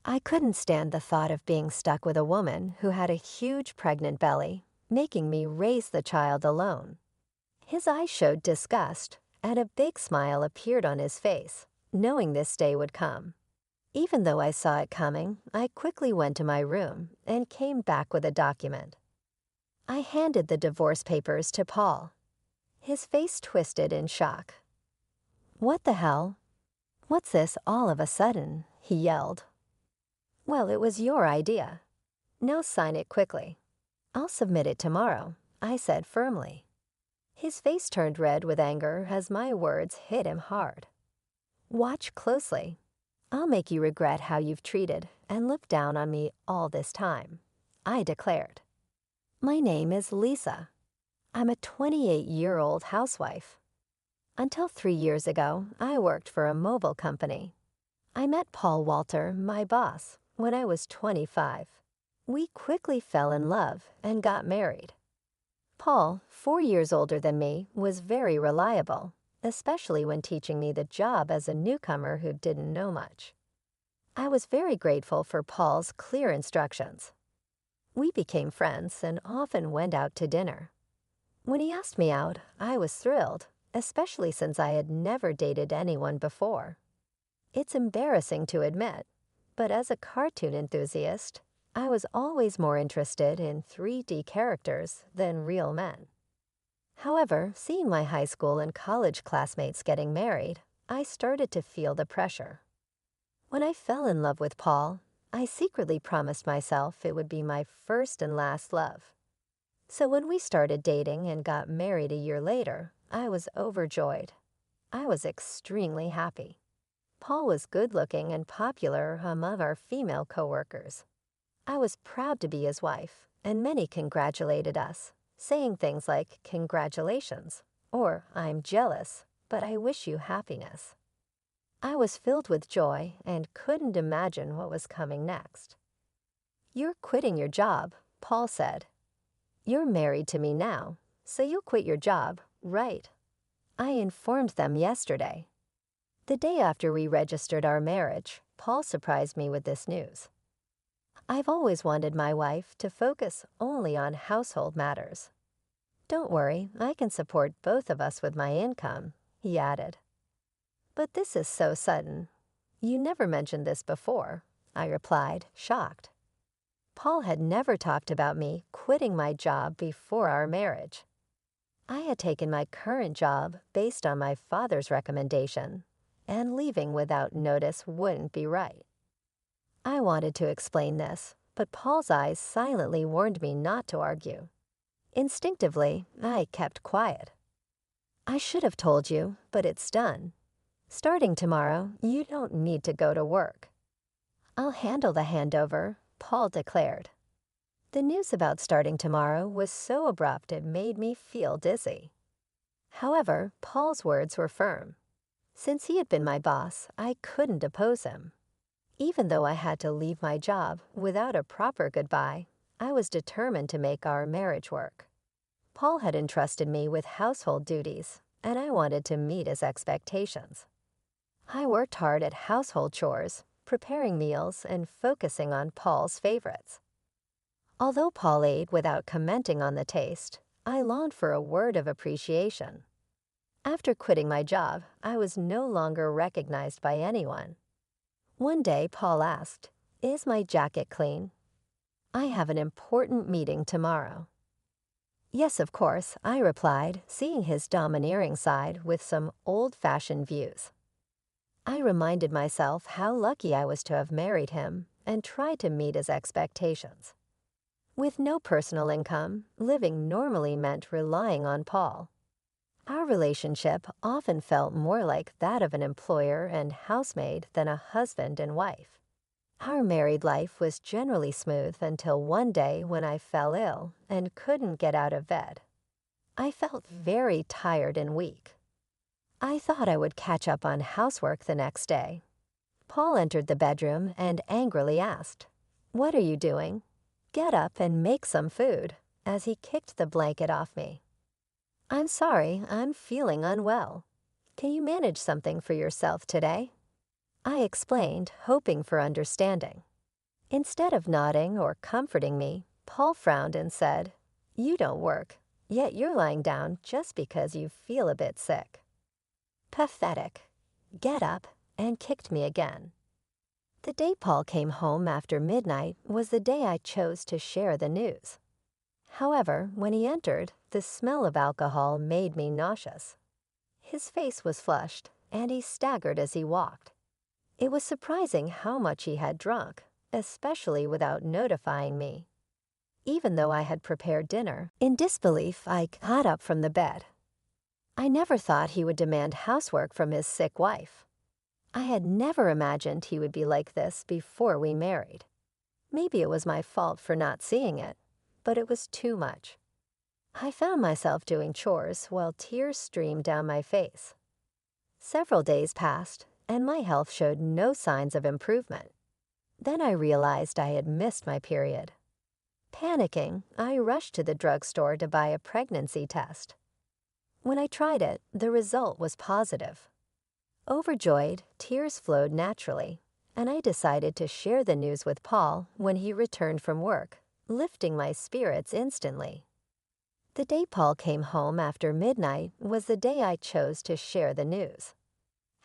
I couldn't stand the thought of being stuck with a woman who had a huge pregnant belly, making me raise the child alone. His eyes showed disgust, and a big smile appeared on his face, knowing this day would come. Even though I saw it coming, I quickly went to my room and came back with a document. I handed the divorce papers to Paul. His face twisted in shock. "What the hell? What's this all of a sudden?" he yelled. "Well, it was your idea. Now sign it quickly. I'll submit it tomorrow," I said firmly. His face turned red with anger as my words hit him hard. "Watch closely. I'll make you regret how you've treated and looked down on me all this time," I declared. "My name is Lisa. I'm a 28-year-old housewife. Until 3 years ago, I worked for a mobile company. I met Paul Walter, my boss, when I was 25. We quickly fell in love and got married. Paul, 4 years older than me, was very reliable, especially when teaching me the job as a newcomer who didn't know much. I was very grateful for Paul's clear instructions. We became friends and often went out to dinner. When he asked me out, I was thrilled, especially since I had never dated anyone before. It's embarrassing to admit, but as a cartoon enthusiast, I was always more interested in 3D characters than real men. However, seeing my high school and college classmates getting married, I started to feel the pressure. When I fell in love with Paul, I secretly promised myself it would be my first and last love. So when we started dating and got married a year later, I was overjoyed. I was extremely happy. Paul was good-looking and popular among our female coworkers. I was proud to be his wife, and many congratulated us, saying things like, "Congratulations," or "I'm jealous, but I wish you happiness." I was filled with joy and couldn't imagine what was coming next. "You're quitting your job," Paul said. "You're married to me now, so you'll quit your job, right?" I informed them yesterday. The day after we registered our marriage, Paul surprised me with this news. "I've always wanted my wife to focus only on household matters. Don't worry, I can support both of us with my income," he added. "But this is so sudden. You never mentioned this before," I replied, shocked. Paul had never talked about me quitting my job before our marriage. I had taken my current job based on my father's recommendation, and leaving without notice wouldn't be right. I wanted to explain this, but Paul's eyes silently warned me not to argue. Instinctively, I kept quiet. "I should have told you, but it's done. Starting tomorrow, you don't need to go to work." "I'll handle the handover," Paul declared. The news about starting tomorrow was so abrupt it made me feel dizzy. However, Paul's words were firm. Since he had been my boss, I couldn't oppose him. Even though I had to leave my job without a proper goodbye, I was determined to make our marriage work. Paul had entrusted me with household duties, and I wanted to meet his expectations. I worked hard at household chores, preparing meals and focusing on Paul's favorites. Although Paul ate without commenting on the taste, I longed for a word of appreciation. After quitting my job, I was no longer recognized by anyone. One day, Paul asked, "Is my jacket clean? I have an important meeting tomorrow." "Yes, of course," I replied, seeing his domineering side with some old-fashioned views. I reminded myself how lucky I was to have married him and tried to meet his expectations. With no personal income, living normally meant relying on Paul. Our relationship often felt more like that of an employer and housemaid than a husband and wife. Our married life was generally smooth until one day when I fell ill and couldn't get out of bed. I felt very tired and weak. I thought I would catch up on housework the next day. Paul entered the bedroom and angrily asked, "What are you doing? Get up and make some food," as he kicked the blanket off me. "I'm sorry, I'm feeling unwell. Can you manage something for yourself today?" I explained, hoping for understanding. Instead of nodding or comforting me, Paul frowned and said, "You don't work, yet you're lying down just because you feel a bit sick." Pathetic. Get up, and kicked me again. The day Paul came home after midnight was the day I chose to share the news. However, when he entered, the smell of alcohol made me nauseous. His face was flushed, and he staggered as he walked. It was surprising how much he had drunk, especially without notifying me. Even though I had prepared dinner, in disbelief I got up from the bed. I never thought he would demand housework from his sick wife. I had never imagined he would be like this before we married. Maybe it was my fault for not seeing it, but it was too much. I found myself doing chores while tears streamed down my face. Several days passed, and my health showed no signs of improvement. Then I realized I had missed my period. Panicking, I rushed to the drugstore to buy a pregnancy test. When I tried it, the result was positive. Overjoyed, tears flowed naturally, and I decided to share the news with Paul when he returned from work, lifting my spirits instantly. The day Paul came home after midnight was the day I chose to share the news.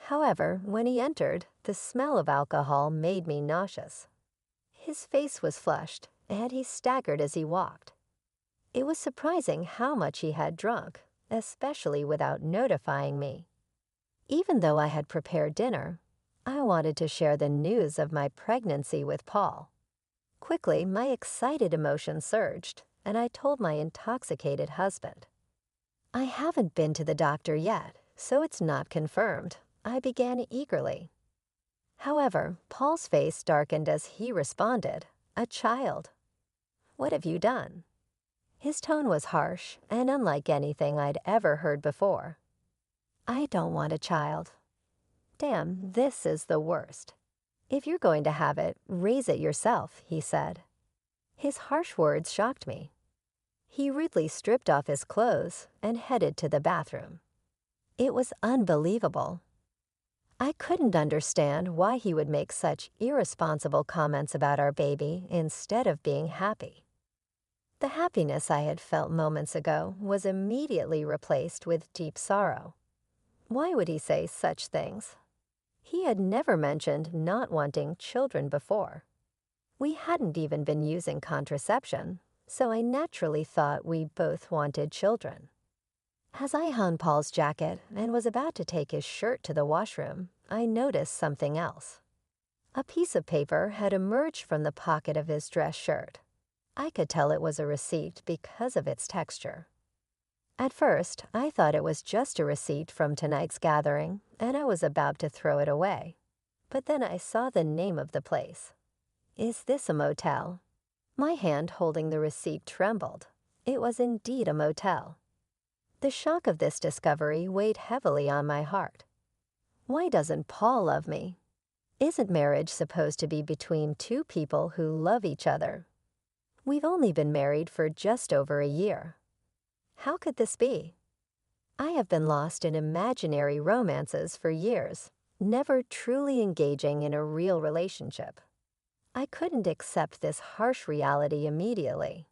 However, when he entered, the smell of alcohol made me nauseous. His face was flushed, and he staggered as he walked. It was surprising how much he had drunk, especially without notifying me. Even though I had prepared dinner, I wanted to share the news of my pregnancy with Paul. Quickly, my excited emotions surged, and I told my intoxicated husband. "I haven't been to the doctor yet, so it's not confirmed," I began eagerly. However, Paul's face darkened as he responded, "A child." "What have you done?" His tone was harsh and unlike anything I'd ever heard before. "I don't want a child." "Damn, this is the worst. If you're going to have it, raise it yourself," he said. His harsh words shocked me. He rudely stripped off his clothes and headed to the bathroom. It was unbelievable. I couldn't understand why he would make such irresponsible comments about our baby instead of being happy. The happiness I had felt moments ago was immediately replaced with deep sorrow. Why would he say such things? He had never mentioned not wanting children before. We hadn't even been using contraception, so I naturally thought we both wanted children. As I hung Paul's jacket and was about to take his shirt to the washroom, I noticed something else. A piece of paper had emerged from the pocket of his dress shirt. I could tell it was a receipt because of its texture. At first, I thought it was just a receipt from tonight's gathering, and I was about to throw it away. But then I saw the name of the place. "Is this a motel?" My hand holding the receipt trembled. It was indeed a motel. The shock of this discovery weighed heavily on my heart. Why doesn't Paul love me? Isn't marriage supposed to be between two people who love each other? We've only been married for just over a year. How could this be? I have been lost in imaginary romances for years, never truly engaging in a real relationship. I couldn't accept this harsh reality immediately.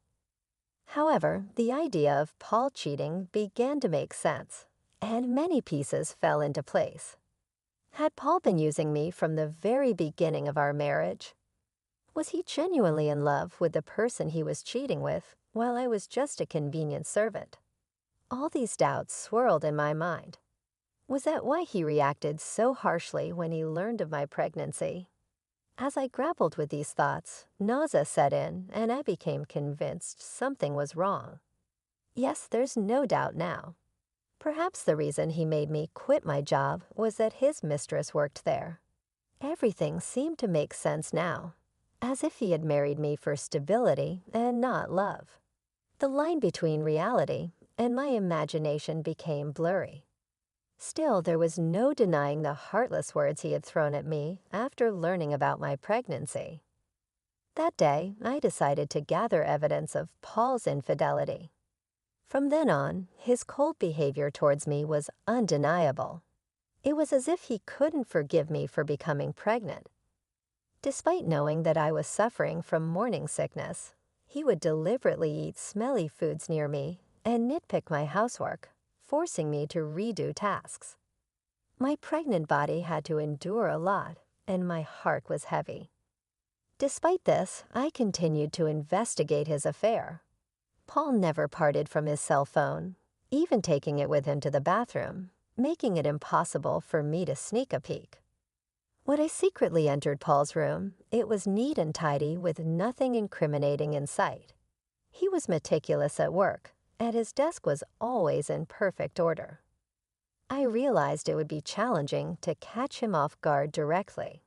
However, the idea of Paul cheating began to make sense, and many pieces fell into place. Had Paul been using me from the very beginning of our marriage? Was he genuinely in love with the person he was cheating with, while I was just a convenient servant? All these doubts swirled in my mind. Was that why he reacted so harshly when he learned of my pregnancy? As I grappled with these thoughts, nausea set in, and I became convinced something was wrong. Yes, there's no doubt now. Perhaps the reason he made me quit my job was that his mistress worked there. Everything seemed to make sense now, as if he had married me for stability and not love. The line between reality and my imagination became blurry. Still, there was no denying the heartless words he had thrown at me after learning about my pregnancy. That day, I decided to gather evidence of Paul's infidelity. From then on, his cold behavior towards me was undeniable. It was as if he couldn't forgive me for becoming pregnant. Despite knowing that I was suffering from morning sickness, he would deliberately eat smelly foods near me and nitpick my housework, forcing me to redo tasks. My pregnant body had to endure a lot, and my heart was heavy. Despite this, I continued to investigate his affair. Paul never parted from his cell phone, even taking it with him to the bathroom, making it impossible for me to sneak a peek. When I secretly entered Paul's room, it was neat and tidy with nothing incriminating in sight. He was meticulous at work, and his desk was always in perfect order. I realized it would be challenging to catch him off guard directly.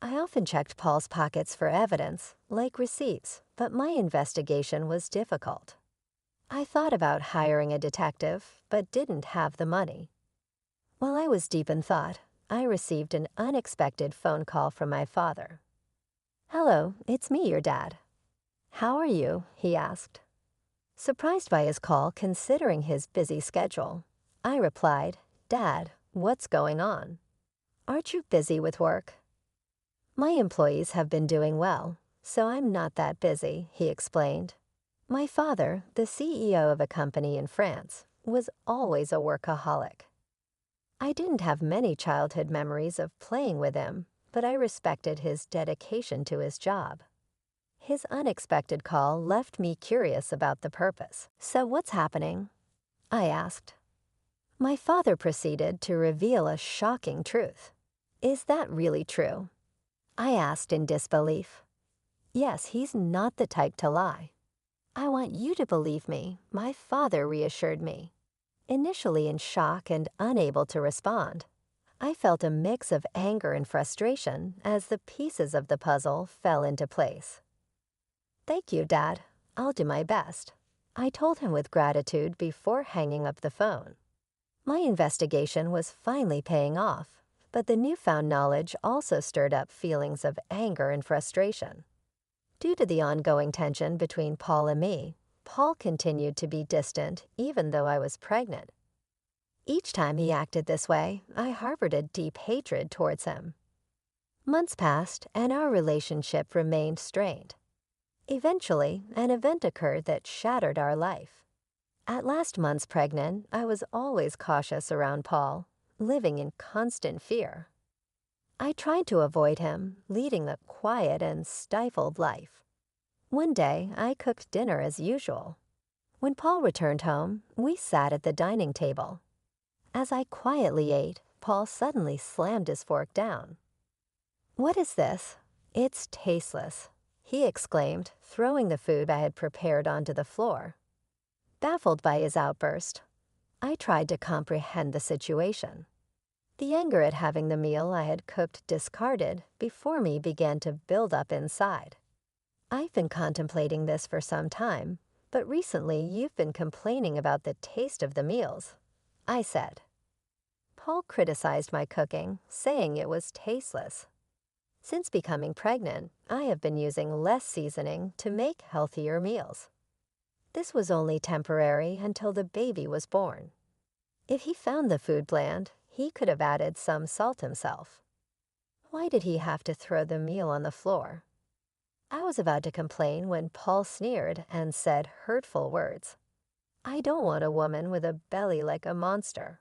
I often checked Paul's pockets for evidence, like receipts, but my investigation was difficult. I thought about hiring a detective, but didn't have the money. While I was deep in thought, I received an unexpected phone call from my father. "Hello, it's me, your dad." "How are you?" he asked. Surprised by his call considering his busy schedule, I replied, "Dad, what's going on? Aren't you busy with work?" "My employees have been doing well, so I'm not that busy," he explained. My father, the CEO of a company in France, was always a workaholic. I didn't have many childhood memories of playing with him, but I respected his dedication to his job. His unexpected call left me curious about the purpose. "So what's happening?" I asked. My father proceeded to reveal a shocking truth. "Is that really true?" I asked in disbelief. "Yes, he's not the type to lie." "I want you to believe me," my father reassured me. Initially in shock and unable to respond, I felt a mix of anger and frustration as the pieces of the puzzle fell into place. "Thank you, Dad. I'll do my best," I told him with gratitude before hanging up the phone. My investigation was finally paying off, but the newfound knowledge also stirred up feelings of anger and frustration. Due to the ongoing tension between Paul and me, Paul continued to be distant even though I was pregnant. Each time he acted this way, I harbored a deep hatred towards him. Months passed, and our relationship remained strained. Eventually, an event occurred that shattered our life. At last months pregnant, I was always cautious around Paul, living in constant fear. I tried to avoid him, leading a quiet and stifled life. One day, I cooked dinner as usual. When Paul returned home, we sat at the dining table. As I quietly ate, Paul suddenly slammed his fork down. "What is this? It's tasteless," he exclaimed, throwing the food I had prepared onto the floor. Baffled by his outburst, I tried to comprehend the situation. The anger at having the meal I had cooked discarded before me began to build up inside. "I've been contemplating this for some time, but recently you've been complaining about the taste of the meals," I said. Paul criticized my cooking, saying it was tasteless. Since becoming pregnant, I have been using less seasoning to make healthier meals. This was only temporary until the baby was born. If he found the food bland, he could have added some salt himself. Why did he have to throw the meal on the floor? I was about to complain when Paul sneered and said hurtful words. "I don't want a woman with a belly like a monster."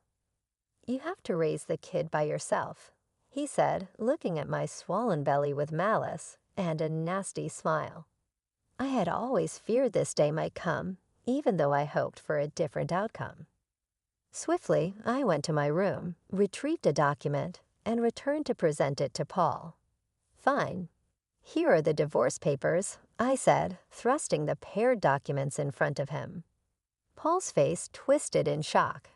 "You have to raise the kid by yourself," he said, looking at my swollen belly with malice and a nasty smile. I had always feared this day might come, even though I hoped for a different outcome. Swiftly, I went to my room, retrieved a document, and returned to present it to Paul. "Fine. Here are the divorce papers," I said, thrusting the paired documents in front of him. Paul's face twisted in shock.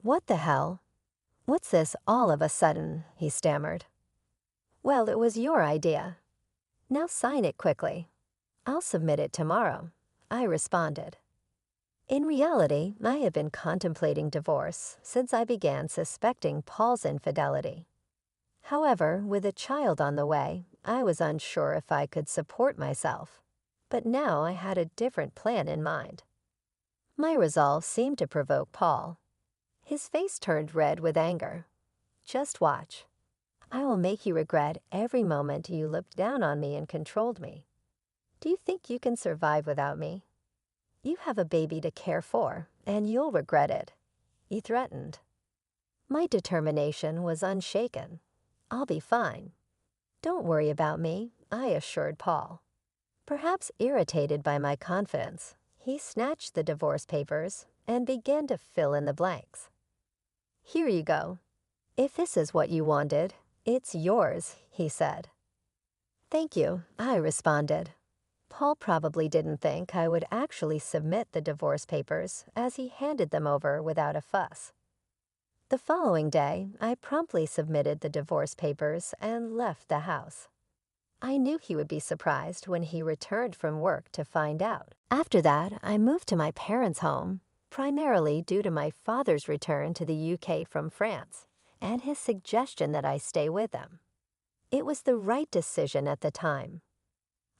"What the hell? What's this all of a sudden?" he stammered. "Well, it was your idea. Now sign it quickly." "I'll submit it tomorrow," I responded. In reality, I had been contemplating divorce since I began suspecting Paul's infidelity. However, with a child on the way, I was unsure if I could support myself, but now I had a different plan in mind. My resolve seemed to provoke Paul. His face turned red with anger. "Just watch." I will make you regret every moment you looked down on me and controlled me. Do you think you can survive without me? You have a baby to care for, and you'll regret it," he threatened. My determination was unshaken. "I'll be fine. Don't worry about me," I assured Paul. Perhaps irritated by my confidence, he snatched the divorce papers and began to fill in the blanks. "Here you go. If this is what you wanted, it's yours," he said. "Thank you," I responded. Paul probably didn't think I would actually submit the divorce papers, as he handed them over without a fuss. The following day, I promptly submitted the divorce papers and left the house. I knew he would be surprised when he returned from work to find out. After that, I moved to my parents' home, primarily due to my father's return to the UK from France and his suggestion that I stay with them. It was the right decision at the time.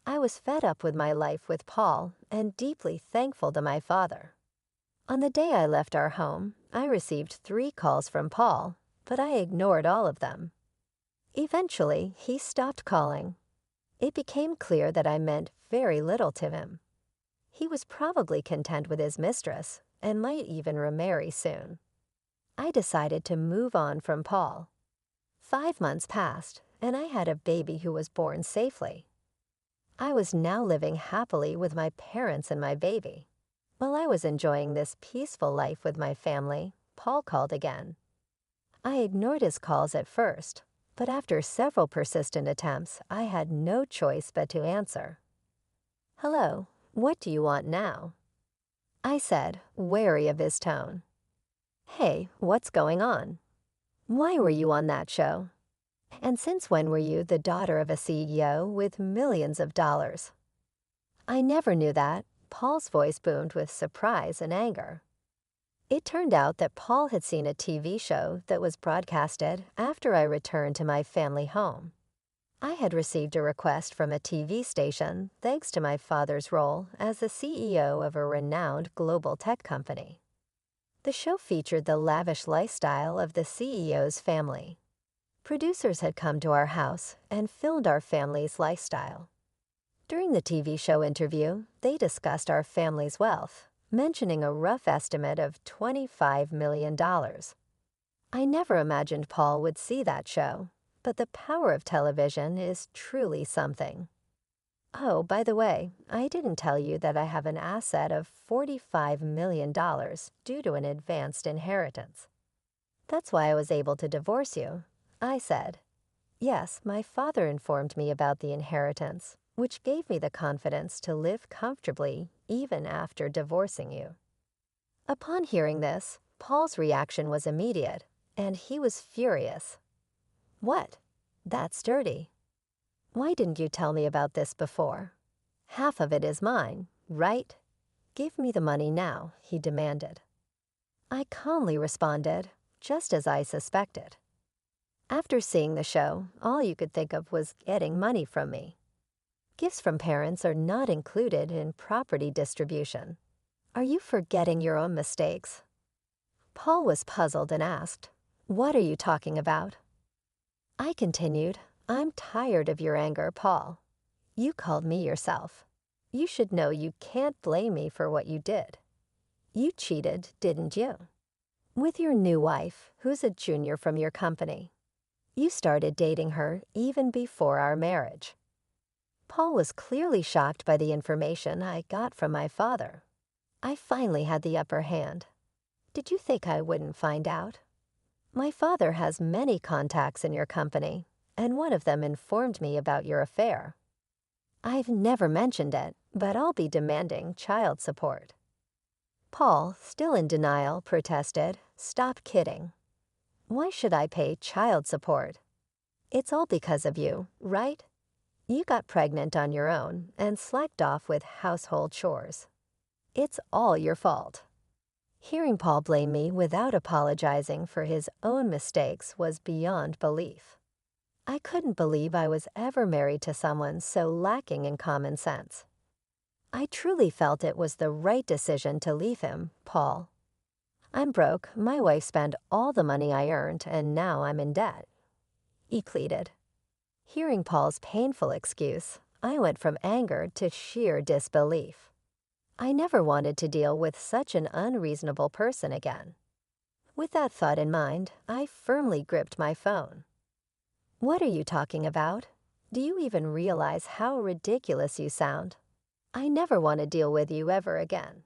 I was fed up with my life with Paul and deeply thankful to my father. On the day I left our home, I received 3 calls from Paul, but I ignored all of them. Eventually, he stopped calling. It became clear that I meant very little to him. He was probably content with his mistress and might even remarry soon. I decided to move on from Paul. 5 months passed, and I had a baby who was born safely. I was now living happily with my parents and my baby. While I was enjoying this peaceful life with my family, Paul called again. I ignored his calls at first, but after several persistent attempts, I had no choice but to answer. "Hello, what do you want now?" I said, wary of his tone. "Hey, what's going on? Why were you on that show? And since when were you the daughter of a CEO with millions of dollars?" I never knew that. Paul's voice boomed with surprise and anger. It turned out that Paul had seen a TV show that was broadcasted after I returned to my family home. I had received a request from a TV station thanks to my father's role as the CEO of a renowned global tech company. The show featured the lavish lifestyle of the CEO's family. Producers had come to our house and filmed our family's lifestyle. During the TV show interview, they discussed our family's wealth, mentioning a rough estimate of $25 million. I never imagined Paul would see that show, but the power of television is truly something. Oh, by the way, I didn't tell you that I have an asset of $45 million due to an advanced inheritance. That's why I was able to divorce you, I said. Yes, my father informed me about the inheritance, which gave me the confidence to live comfortably even after divorcing you. Upon hearing this, Paul's reaction was immediate, and he was furious. "What? That's dirty. Why didn't you tell me about this before? Half of it is mine, right? Give me the money now," he demanded. I calmly responded, just as I suspected. After seeing the show, all you could think of was getting money from me. Gifts from parents are not included in property distribution. Are you forgetting your own mistakes? Paul was puzzled and asked, "What are you talking about?" I continued, "I'm tired of your anger, Paul. You called me yourself. You should know you can't blame me for what you did. You cheated, didn't you? With your new wife, who's a junior from your company. You started dating her even before our marriage." Paul was clearly shocked by the information I got from my father. I finally had the upper hand. "Did you think I wouldn't find out? My father has many contacts in your company, and one of them informed me about your affair. I've never mentioned it, but I'll be demanding child support." Paul, still in denial, protested, "Stop kidding. Why should I pay child support? It's all because of you, right? You got pregnant on your own and slacked off with household chores. It's all your fault." Hearing Paul blame me without apologizing for his own mistakes was beyond belief. I couldn't believe I was ever married to someone so lacking in common sense. I truly felt it was the right decision to leave him, Paul. I'm broke, my wife spent all the money I earned, and now I'm in debt. he pleaded. Hearing Paul's painful excuse, I went from anger to sheer disbelief. I never wanted to deal with such an unreasonable person again. With that thought in mind, I firmly gripped my phone. What are you talking about? Do you even realize how ridiculous you sound? I never want to deal with you ever again.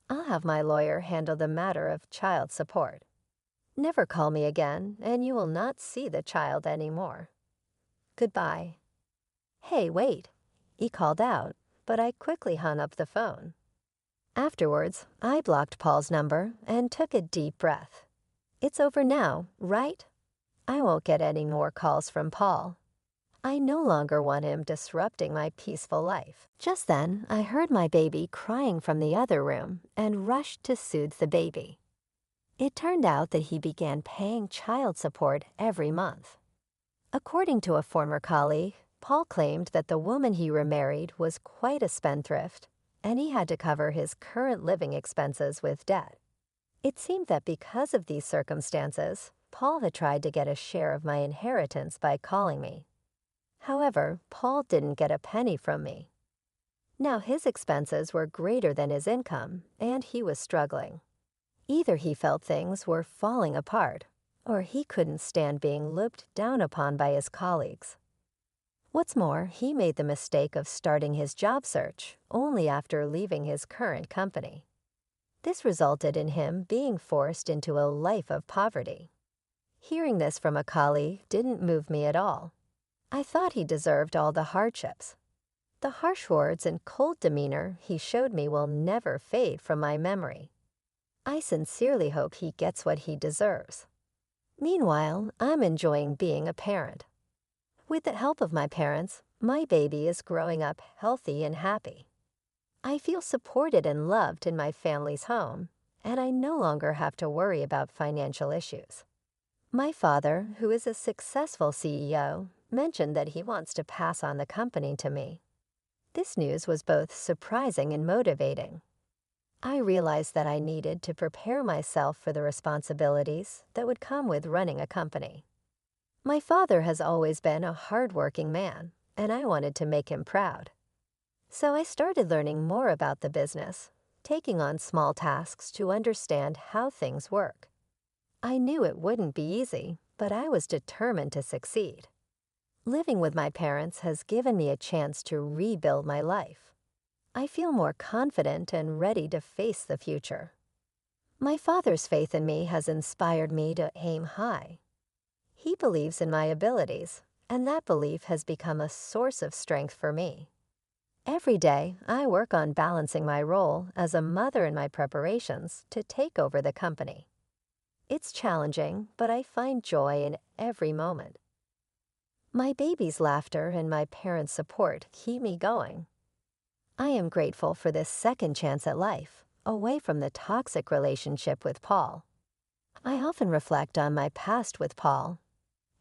I'll have my lawyer handle the matter of child support. Never call me again, and you will not see the child anymore. Goodbye. Hey, wait, he called out, but I quickly hung up the phone. Afterwards, I blocked Paul's number and took a deep breath. It's over now, right? I won't get any more calls from Paul. I no longer want him disrupting my peaceful life. Just then, I heard my baby crying from the other room and rushed to soothe the baby. It turned out that he began paying child support every month. According to a former colleague, Paul claimed that the woman he remarried was quite a spendthrift, and he had to cover his current living expenses with debt. It seemed that because of these circumstances, Paul had tried to get a share of my inheritance by calling me. However, Paul didn't get a penny from me. Now his expenses were greater than his income, and he was struggling. Either he felt things were falling apart, or he couldn't stand being looked down upon by his colleagues. What's more, he made the mistake of starting his job search only after leaving his current company. This resulted in him being forced into a life of poverty. Hearing this from a colleague didn't move me at all. I thought he deserved all the hardships. The harsh words and cold demeanor he showed me will never fade from my memory. I sincerely hope he gets what he deserves. Meanwhile, I'm enjoying being a parent. With the help of my parents, my baby is growing up healthy and happy. I feel supported and loved in my family's home, and I no longer have to worry about financial issues. My father, who is a successful CEO, mentioned that he wants to pass on the company to me. This news was both surprising and motivating. I realized that I needed to prepare myself for the responsibilities that would come with running a company. My father has always been a hardworking man, and I wanted to make him proud. So I started learning more about the business, taking on small tasks to understand how things work. I knew it wouldn't be easy, but I was determined to succeed. Living with my parents has given me a chance to rebuild my life. I feel more confident and ready to face the future. My father's faith in me has inspired me to aim high. He believes in my abilities, and that belief has become a source of strength for me. Every day, I work on balancing my role as a mother and my preparations to take over the company. It's challenging, but I find joy in every moment. My baby's laughter and my parents' support keep me going. I am grateful for this second chance at life, away from the toxic relationship with Paul. I often reflect on my past with Paul.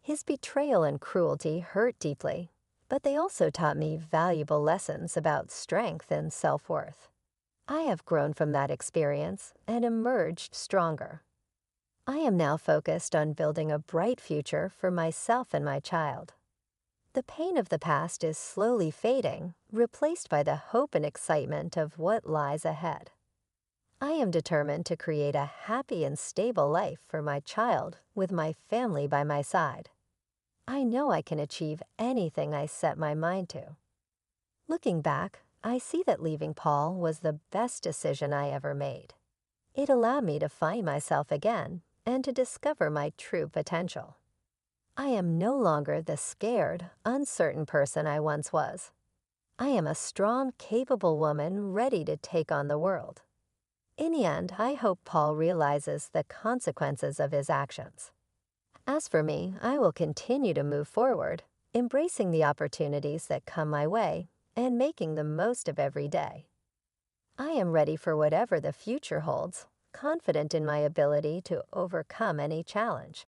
His betrayal and cruelty hurt deeply, but they also taught me valuable lessons about strength and self-worth. I have grown from that experience and emerged stronger. I am now focused on building a bright future for myself and my child. The pain of the past is slowly fading, replaced by the hope and excitement of what lies ahead. I am determined to create a happy and stable life for my child with my family by my side. I know I can achieve anything I set my mind to. Looking back, I see that leaving Paul was the best decision I ever made. It allowed me to find myself again and to discover my true potential. I am no longer the scared, uncertain person I once was. I am a strong, capable woman ready to take on the world. In the end, I hope Paul realizes the consequences of his actions. As for me, I will continue to move forward, embracing the opportunities that come my way and making the most of every day. I am ready for whatever the future holds, confident in my ability to overcome any challenge.